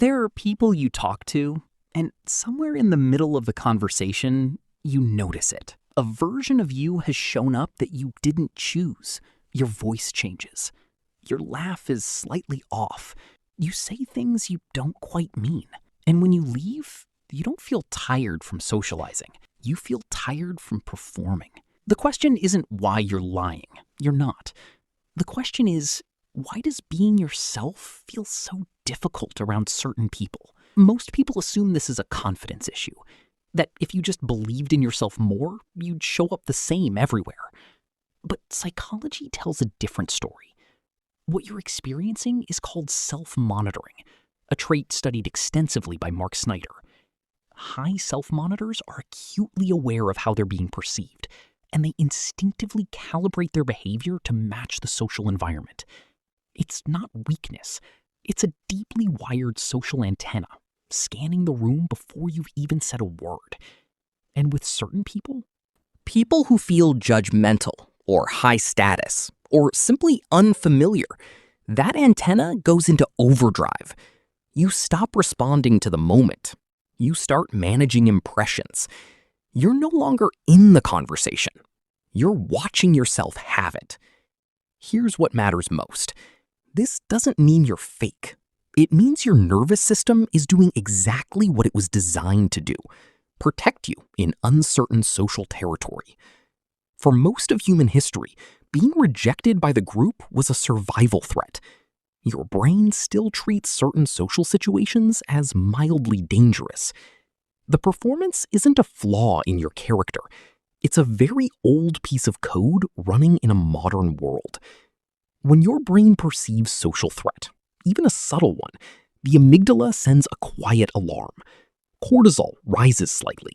There are people you talk to, and somewhere in the middle of the conversation, you notice it. A version of you has shown up that you didn't choose. Your voice changes. Your laugh is slightly off. You say things you don't quite mean. And when you leave, you don't feel tired from socializing. You feel tired from performing. The question isn't why you're lying. You're not. The question is, why does being yourself feel so difficult around certain people? Most people assume this is a confidence issue, that if you just believed in yourself more, you'd show up the same everywhere. But psychology tells a different story. What you're experiencing is called self-monitoring, a trait studied extensively by Mark Snyder. High self-monitors are acutely aware of how they're being perceived, and they instinctively calibrate their behavior to match the social environment. It's not weakness. It's a deeply wired social antenna, scanning the room before you've even said a word. And with certain people, people who feel judgmental or high status or simply unfamiliar, that antenna goes into overdrive. You stop responding to the moment. You start managing impressions. You're no longer in the conversation. You're watching yourself have it. Here's what matters most. This doesn't mean you're fake. It means your nervous system is doing exactly what it was designed to do: protect you in uncertain social territory. For most of human history, being rejected by the group was a survival threat. Your brain still treats certain social situations as mildly dangerous. The performance isn't a flaw in your character. It's a very old piece of code running in a modern world. When your brain perceives social threat, even a subtle one, the amygdala sends a quiet alarm. Cortisol rises slightly.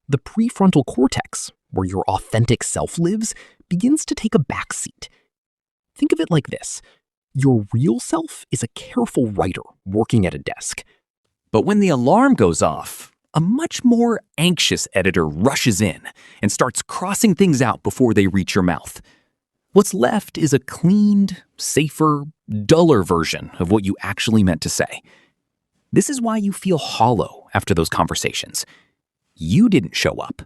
The prefrontal cortex, where your authentic self lives, begins to take a backseat. Think of it like this. Your real self is a careful writer working at a desk. But when the alarm goes off, a much more anxious editor rushes in and starts crossing things out before they reach your mouth. What's left is a cleaned, safer, duller version of what you actually meant to say. This is why you feel hollow after those conversations. You didn't show up.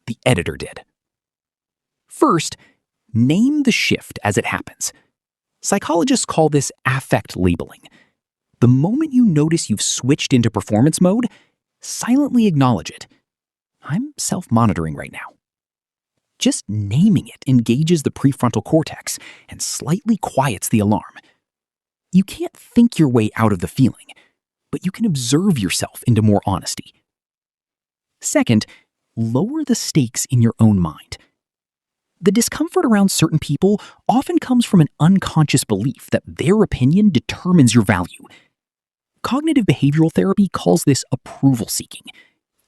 The editor did. First, name the shift as it happens. Psychologists call this affect labeling. The moment you notice you've switched into performance mode, silently acknowledge it. I'm self-monitoring right now. Just naming it engages the prefrontal cortex and slightly quiets the alarm. You can't think your way out of the feeling, but you can observe yourself into more honesty. Second, lower the stakes in your own mind. The discomfort around certain people often comes from an unconscious belief that their opinion determines your value. Cognitive behavioral therapy calls this approval seeking,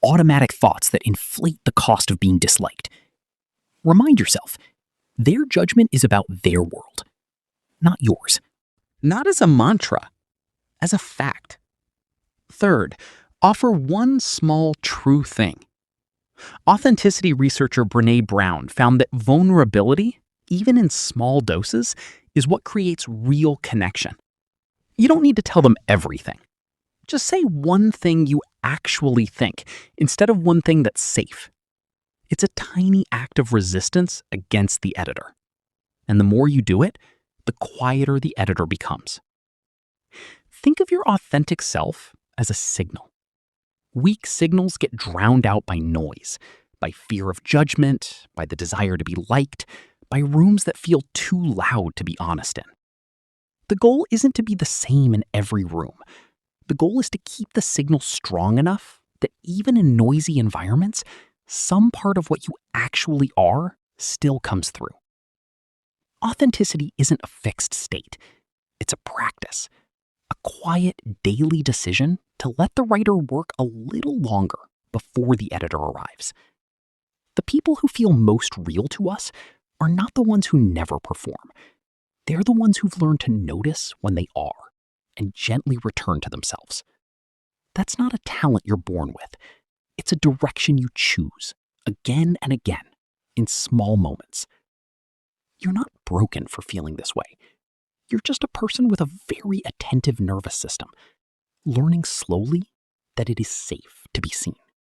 automatic thoughts that inflate the cost of being disliked. Remind yourself, their judgment is about their world, not yours. not as a mantra, as a fact. Third, offer one small true thing. Authenticity researcher Brené Brown found that vulnerability, even in small doses, is what creates real connection. You don't need to tell them everything. Just say one thing you actually think instead of one thing that's safe. It's a tiny act of resistance against the editor. And the more you do it, the quieter the editor becomes. Think of your authentic self as a signal. Weak signals get drowned out by noise, by fear of judgment, by the desire to be liked, by rooms that feel too loud to be honest in. The goal isn't to be the same in every room. The goal is to keep the signal strong enough that even in noisy environments, some part of what you actually are still comes through. Authenticity isn't a fixed state. It's a practice, a quiet daily decision to let the writer work a little longer before the editor arrives. The people who feel most real to us are not the ones who never perform. They're the ones who've learned to notice when they are and gently return to themselves. That's not a talent you're born with. It's a direction you choose again and again in small moments. You're not broken for feeling this way. You're just a person with a very attentive nervous system. learning slowly that it is safe to be seen.